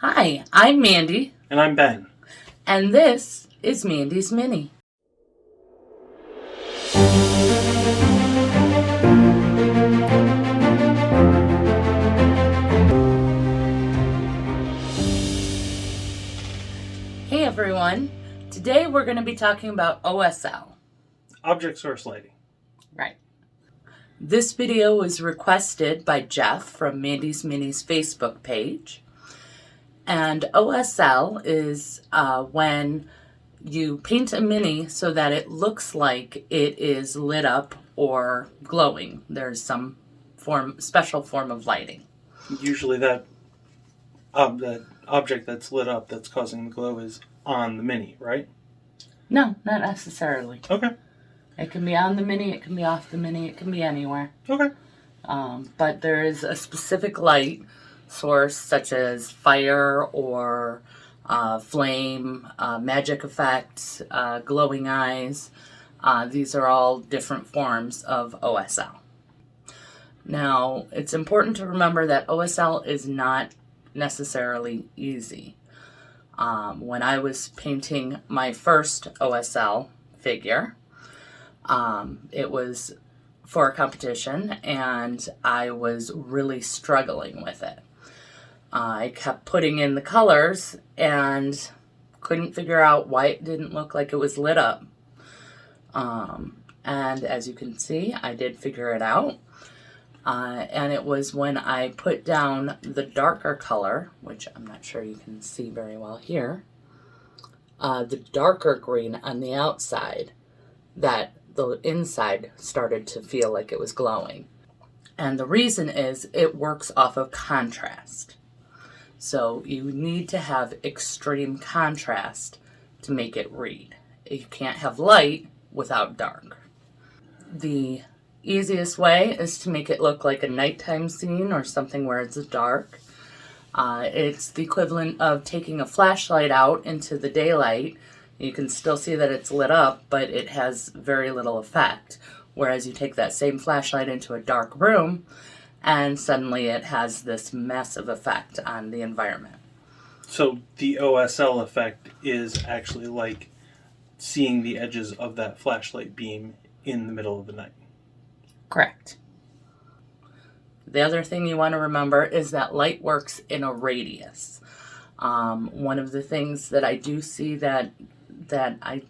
Hi, I'm Mandy. And I'm Ben. And this is Mandy's Mini. Hey everyone. Today we're going to be talking about OSL. Object Source Lighting. Right. This video was requested by Jeff from Mandy's Mini's Facebook page. And OSL is when you paint a mini so that it looks like it is lit up or glowing. There's some special form of lighting. Usually that object that's lit up that's causing the glow is on the mini, right? No, not necessarily. Okay. It can be on the mini, it can be off the mini, it can be anywhere. Okay. But there is a specific light source such as fire or flame, magic effects, glowing eyes. These are all different forms of OSL. Now, it's important to remember that OSL is not necessarily easy. When I was painting my first OSL figure, it was for a competition and I was really struggling with it. I kept putting in the colors and couldn't figure out why it didn't look like it was lit up. And as you can see, I did figure it out. And it was when I put down the darker color, which I'm not sure you can see very well here, the darker green on the outside, that the inside started to feel like it was glowing. And the reason is it works off of contrast. So you need to have extreme contrast to make it read. You can't have light without dark. The easiest way is to make it look like a nighttime scene or something where it's dark. It's the equivalent of taking a flashlight out into the daylight. You can still see that it's lit up, but it has very little effect. Whereas you take that same flashlight into a dark room, and suddenly it has this massive effect on the environment. So the OSL effect is actually like seeing the edges of that flashlight beam in the middle of the night. Correct. The other thing you want to remember is that light works in a radius. One of the things that I do see that I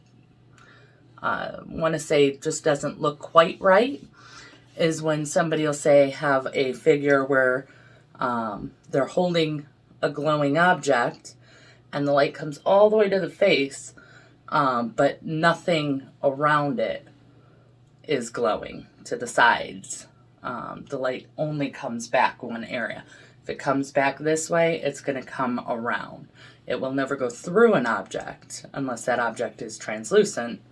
want to say just doesn't look quite right is when somebody will say have a figure where they're holding a glowing object and the light comes all the way to the face, but nothing around it is glowing to the sides. The light only comes back one area. If it comes back this way, it's going to come around. It will never go through an object unless that object is translucent.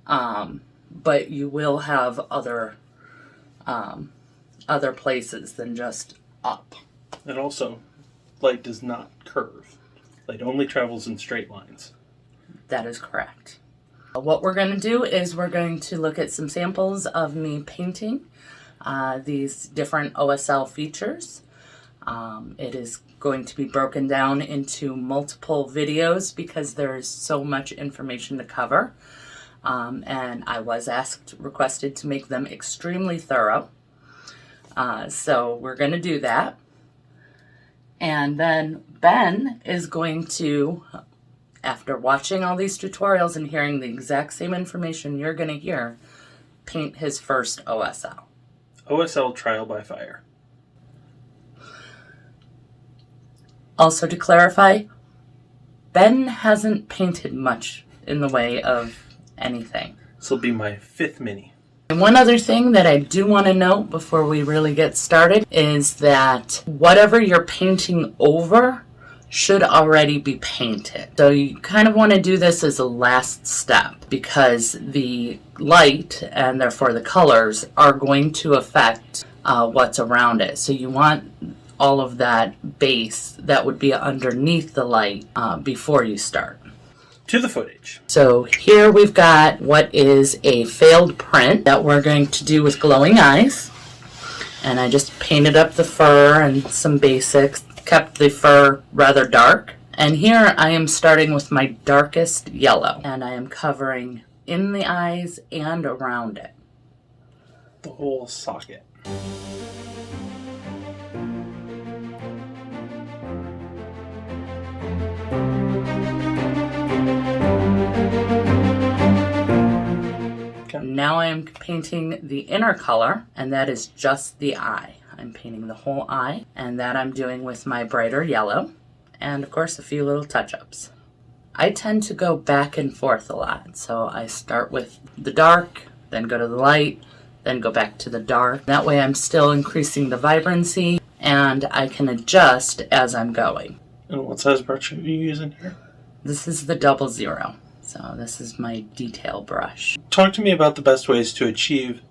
But you will have other places than just up. And also, light does not curve. Light only travels in straight lines. That is correct. What we're going to do is we're going to look at some samples of me painting these different OSL features. It is going to be broken down into multiple videos because there is so much information to cover. And I was requested to make them extremely thorough. So we're going to do that. And then Ben is going to, after watching all these tutorials and hearing the exact same information you're going to hear, paint his first OSL. OSL Trial by Fire. Also to clarify, Ben hasn't painted much in the way of anything. This will be my 5th mini. And one other thing that I do want to note before we really get started is that whatever you're painting over should already be painted. So you kind of want to do this as a last step because the light and therefore the colors are going to affect what's around it. So you want all of that base that would be underneath the light before you start. To the footage. So here we've got what is a failed print that we're going to do with glowing eyes. And I just painted up the fur and some basics. kept the fur rather dark. And here I am starting with my darkest yellow, and I am covering in the eyes and around it. The whole socket. Okay. Now I am painting the inner color, and that is just the eye. I'm painting the whole eye, and that I'm doing with my brighter yellow, and of course a few little touch-ups. I tend to go back and forth a lot, so I start with the dark, then go to the light, then go back to the dark. That way I'm still increasing the vibrancy, and I can adjust as I'm going. And what size brush are you using here? This is the 00, so this is my detail brush. Talk to me about the best ways to achieve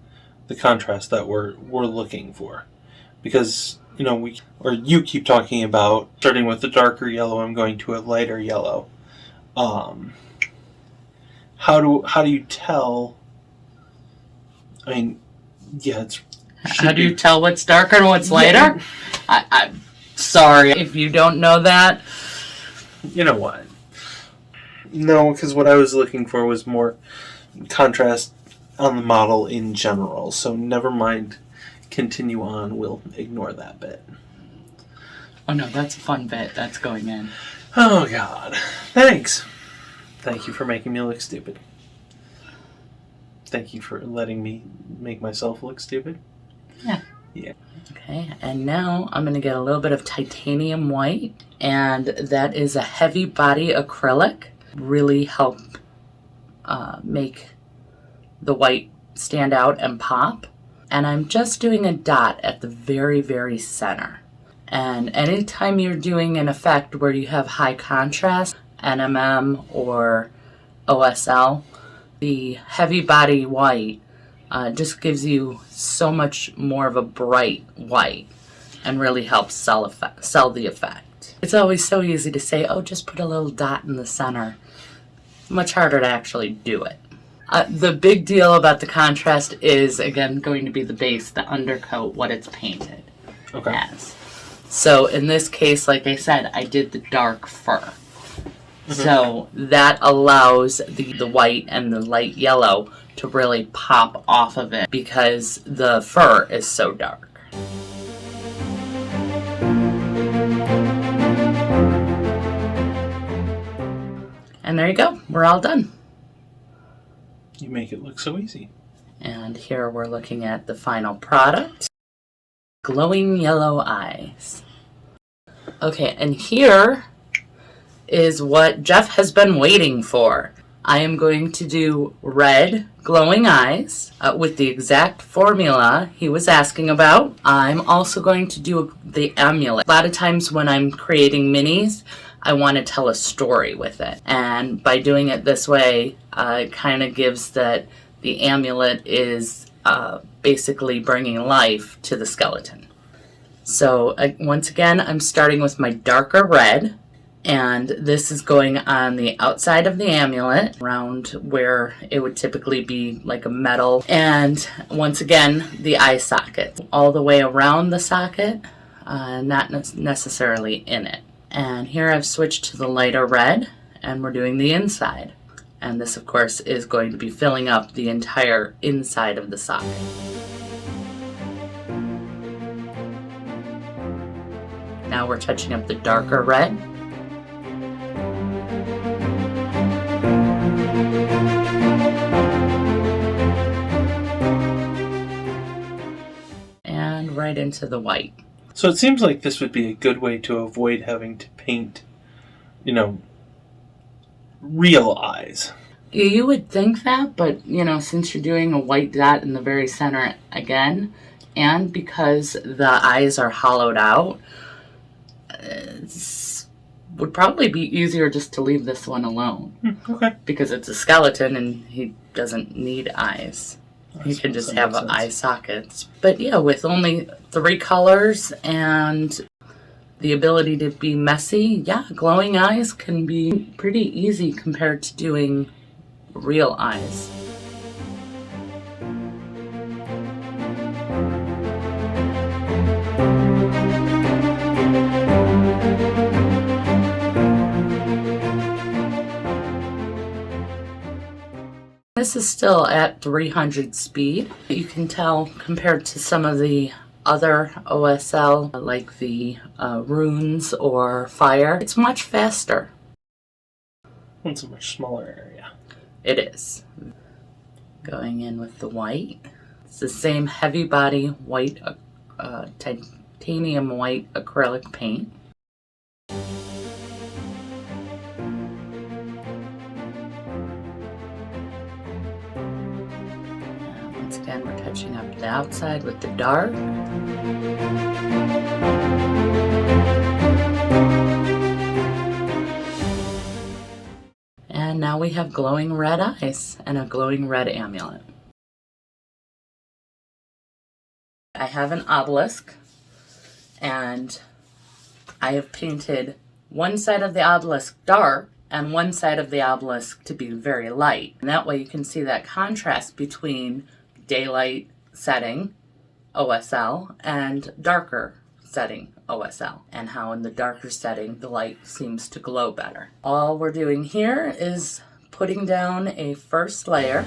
the contrast that we're looking for. Because, you keep talking about starting with the darker yellow, I'm going to a lighter yellow. How do you tell? I mean, yeah, it's. How do you tell what's darker and what's lighter? I'm sorry if you don't know that. You know what? No, because what I was looking for was more contrast on the model in general. So never mind. Continue on. We'll ignore that bit. Oh no, that's a fun bit. That's going in. Oh God. Thanks. Thank you for making me look stupid. Thank you for letting me make myself look stupid. Yeah. Yeah. Okay, and now I'm going to get a little bit of titanium white, and that is a heavy body acrylic. Really help make the white stand out and pop. And I'm just doing a dot at the very, very center. And anytime you're doing an effect where you have high contrast, NMM or OSL, the heavy body white just gives you so much more of a bright white and really helps sell the effect. It's always so easy to say, oh, just put a little dot in the center. Much harder to actually do it. The big deal about the contrast is, again, going to be the base, the undercoat, what it's painted as. So in this case, like I said, I did the dark fur. Mm-hmm. So that allows the white and the light yellow to really pop off of it because the fur is so dark. And there you go. We're all done. You make it look so easy. And here we're looking at the final product. Glowing yellow eyes. Okay, and here is what Jeff has been waiting for. I am going to do red glowing eyes with the exact formula he was asking about. I'm also going to do the amulet. A lot of times when I'm creating minis, I want to tell a story with it. And by doing it this way, it kind of gives that the amulet is basically bringing life to the skeleton. So once again, I'm starting with my darker red. And this is going on the outside of the amulet, around where it would typically be like a metal. And once again, the eye socket. All the way around the socket, not necessarily in it. And here I've switched to the lighter red, and we're doing the inside. And this, of course, is going to be filling up the entire inside of the socket. Now we're touching up the darker red. And right into the white. So it seems like this would be a good way to avoid having to paint, real eyes. You would think that, but, since you're doing a white dot in the very center again, and because the eyes are hollowed out, it would probably be easier just to leave this one alone. Okay. Because it's a skeleton and he doesn't need eyes. He can just have eye sockets. But yeah, with only 3 colors and the ability to be messy, glowing eyes can be pretty easy compared to doing real eyes. this is still at 300 speed. You can tell compared to some of the other OSL, like the runes or fire, it's much faster. It's a much smaller area. It is. Going in with the white. It's the same heavy body white, titanium white acrylic paint. Once again, we're touching up the outside with the dark. And now we have glowing red eyes and a glowing red amulet. I have an obelisk, and I have painted one side of the obelisk dark and one side of the obelisk to be very light. And that way you can see that contrast between daylight setting OSL and darker setting OSL, and how in the darker setting the light seems to glow better. All we're doing here is putting down a first layer.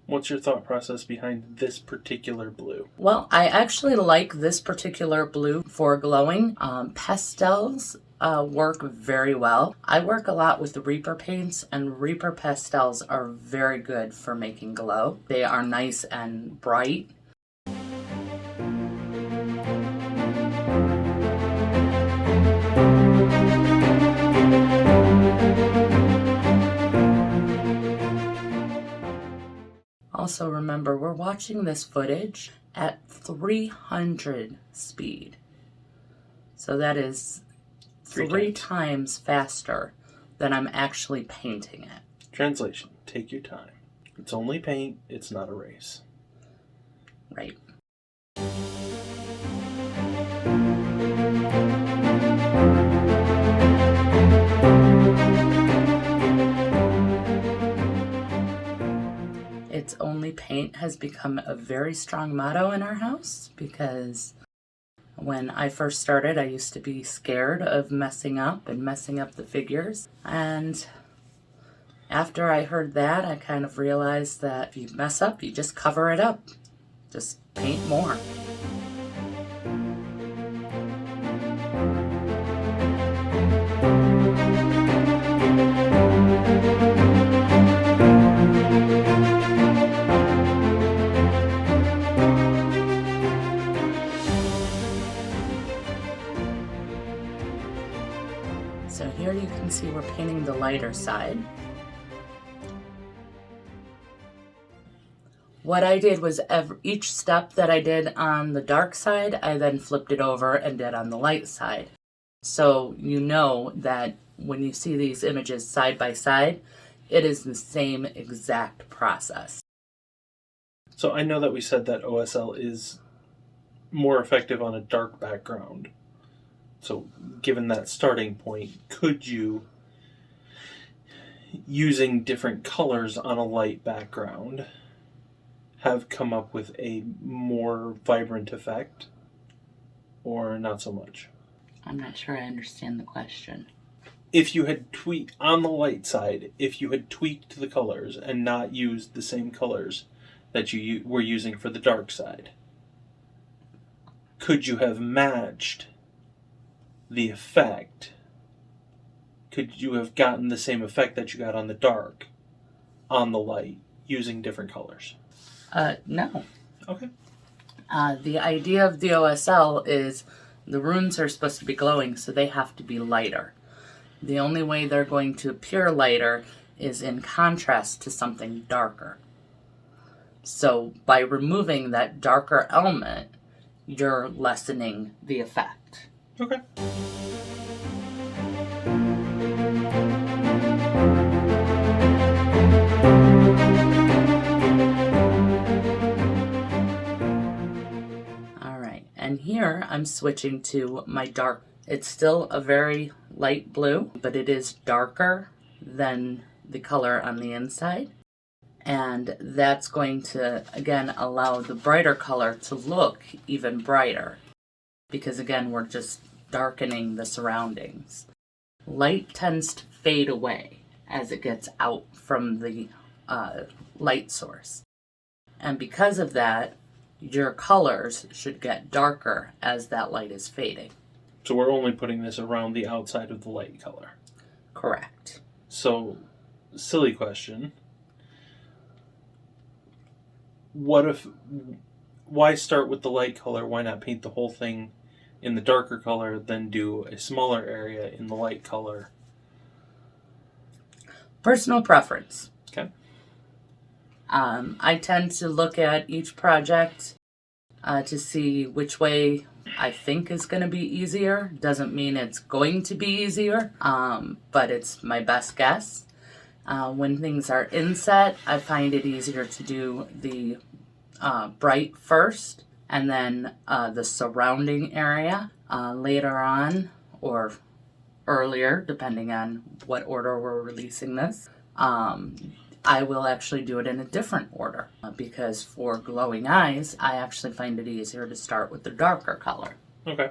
What's your thought process behind this particular blue? Well, I actually like this particular blue for glowing. Pastels work very well. I work a lot with the Reaper paints, and Reaper pastels are very good for making glow. They are nice and bright. Also remember, we're watching this footage at 300 speed. So that is three times faster than I'm actually painting it. Translation, take your time. It's only paint, it's not a race. Right. It's only paint has become a very strong motto in our house, because when I first started, I used to be scared of messing up the figures. And after I heard that, I kind of realized that if you mess up, you just cover it up. Just paint more. So here you can see we're painting the lighter side. What I did was each step that I did on the dark side, I then flipped it over and did on the light side. So you know that when you see these images side by side, it is the same exact process. So I know that we said that OSL is more effective on a dark background. So given that starting point, could you, using different colors on a light background, have come up with a more vibrant effect, or not so much? I'm not sure I understand the question. If you had tweaked, on the light side, if you had tweaked the colors and not used the same colors that you were using for the dark side, could you have matched the effect? Could you have gotten the same effect that you got on the dark on the light using different colors? No. Okay. The idea of the OSL is the runes are supposed to be glowing, so they have to be lighter. The only way they're going to appear lighter is in contrast to something darker. So by removing that darker element, you're lessening the effect. Okay. Alright, and here I'm switching to my dark. It's still a very light blue, but it is darker than the color on the inside. And that's going to, again, allow the brighter color to look even brighter. Because again, we're just darkening the surroundings. light tends to fade away as it gets out from the light source. And because of that, your colors should get darker as that light is fading. So we're only putting this around the outside of the light color. Correct. So, silly question. Why start with the light color? Why not paint the whole thing in the darker color, then do a smaller area in the light color? Personal preference. Okay. I tend to look at each project to see which way I think is going to be easier. Doesn't mean it's going to be easier, but it's my best guess. When things are inset, I find it easier to do the bright first and then the surrounding area later on or earlier, depending on what order we're releasing this. I will actually do it in a different order because for glowing eyes, I actually find it easier to start with the darker color. Okay.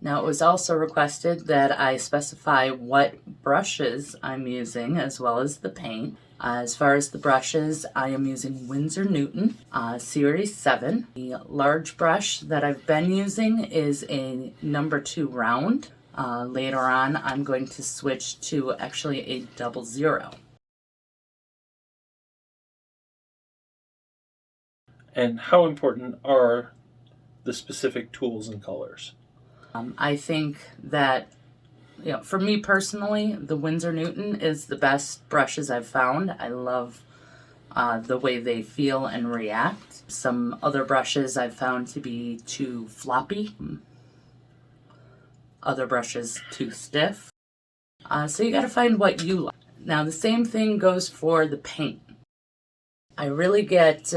Now, it was also requested that I specify what brushes I'm using as well as the paint. As far as the brushes, I am using Winsor Newton Series 7. The large brush that I've been using is a number 2 round. Later on, I'm going to switch to actually a 00. And how important are the specific tools and colors? I think that, for me personally, the Winsor Newton is the best brushes I've found. I love the way they feel and react. Some other brushes I've found to be too floppy. Other brushes too stiff. So you got to find what you like. Now the same thing goes for the paint. I really get...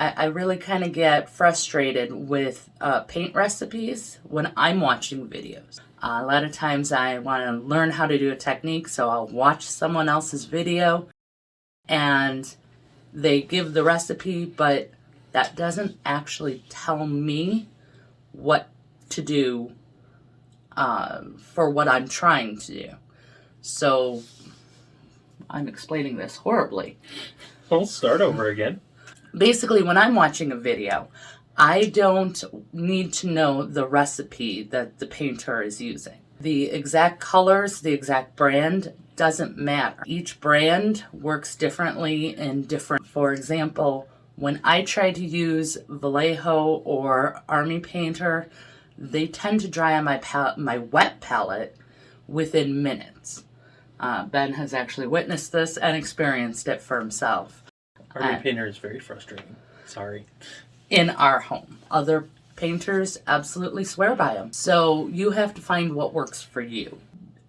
I really kind of get frustrated with paint recipes when I'm watching videos. A lot of times I want to learn how to do a technique, so I'll watch someone else's video and they give the recipe, but that doesn't actually tell me what to do for what I'm trying to do. So I'm explaining this horribly. We'll start over again. Basically, when I'm watching a video, I don't need to know the recipe that the painter is using. The exact colors, the exact brand doesn't matter. Each brand works differently in different... For example, when I try to use Vallejo or Army Painter, they tend to dry on my wet palette within minutes. Ben has actually witnessed this and experienced it for himself. Army Painter is very frustrating. Sorry. In our home. Other painters absolutely swear by them. So you have to find what works for you.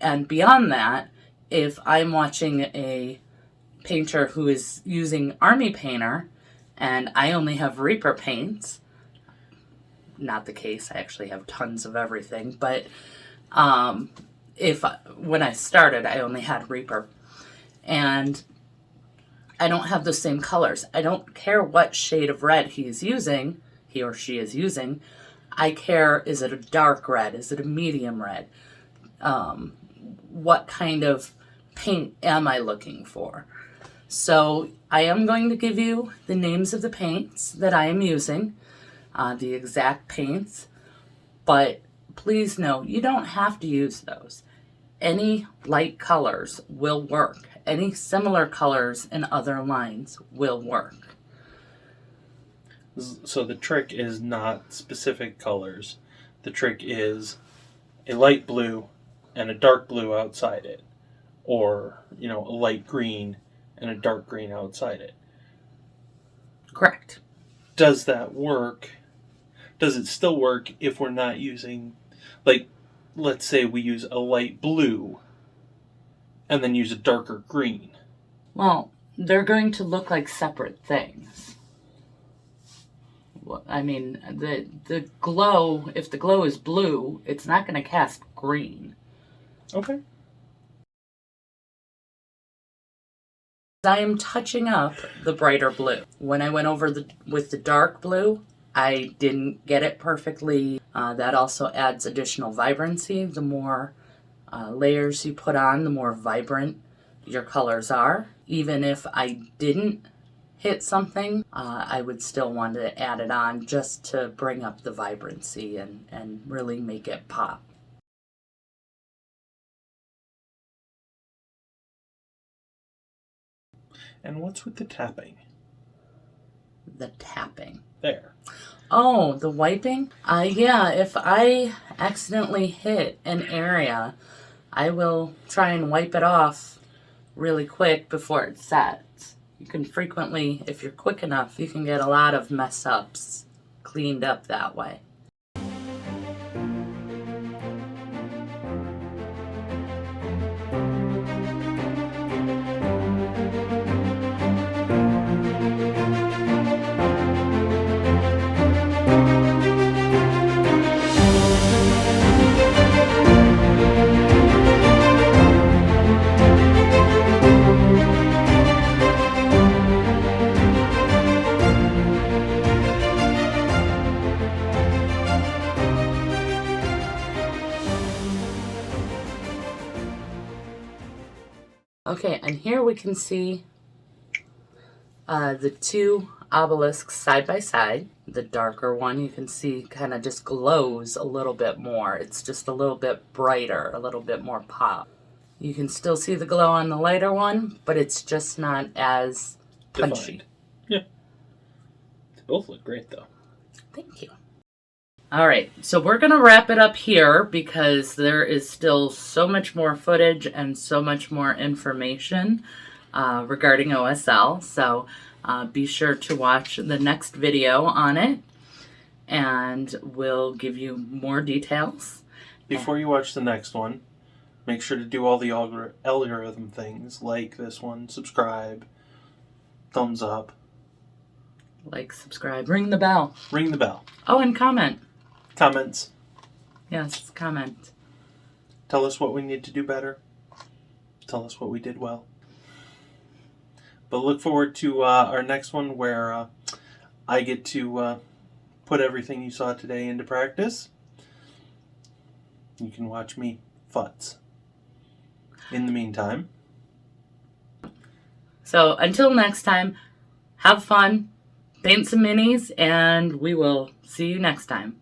And beyond that, if I'm watching a painter who is using Army Painter and I only have Reaper paints, not the case, I actually have tons of everything, but when I started, I only had Reaper. And I don't have the same colors. I don't care what shade of red he or she is using. I care, is it a dark red? Is it a medium red? What kind of paint am I looking for? So I am going to give you the names of the paints that I am using, the exact paints, but please know you don't have to use those. Any light colors will work. Any similar colors in other lines will work. So the trick is not specific colors. The trick is a light blue and a dark blue outside it. Or, a light green and a dark green outside it. Correct. Does that work? Does it still work if we're not using, let's say we use a light blue and then use a darker green? Well, they're going to look like separate things. I mean, the glow, if the glow is blue, it's not going to cast green. Okay. I am touching up the brighter blue. When I went over with the dark blue, I didn't get it perfectly That also adds additional vibrancy. The more layers you put on, the more vibrant your colors are. Even if I didn't hit something, I would still want to add it on just to bring up the vibrancy and really make it pop. And what's with the tapping? The tapping. There. Oh, the wiping? Yeah, if I accidentally hit an area, I will try and wipe it off really quick before it sets. You can frequently, if you're quick enough, you can get a lot of mess ups cleaned up that way. Okay, and here we can see the two obelisks side by side. The darker one you can see kind of just glows a little bit more. It's just a little bit brighter, a little bit more pop. You can still see the glow on the lighter one, but it's just not as punchy. Defined. Yeah. They both look great though. Thank you. All right, so we're going to wrap it up here because there is still so much more footage and so much more information regarding OSL. So be sure to watch the next video on it, and we'll give you more details. Before you watch the next one, make sure to do all the algorithm things, like this one, subscribe, thumbs up. Like, subscribe, ring the bell. Ring the bell. Oh, and comment. Comments. Yes, comment. Tell us what we need to do better. Tell us what we did well. But look forward to our next one where I get to put everything you saw today into practice. You can watch me futz. In the meantime. So until next time, have fun, paint some minis, and we will see you next time.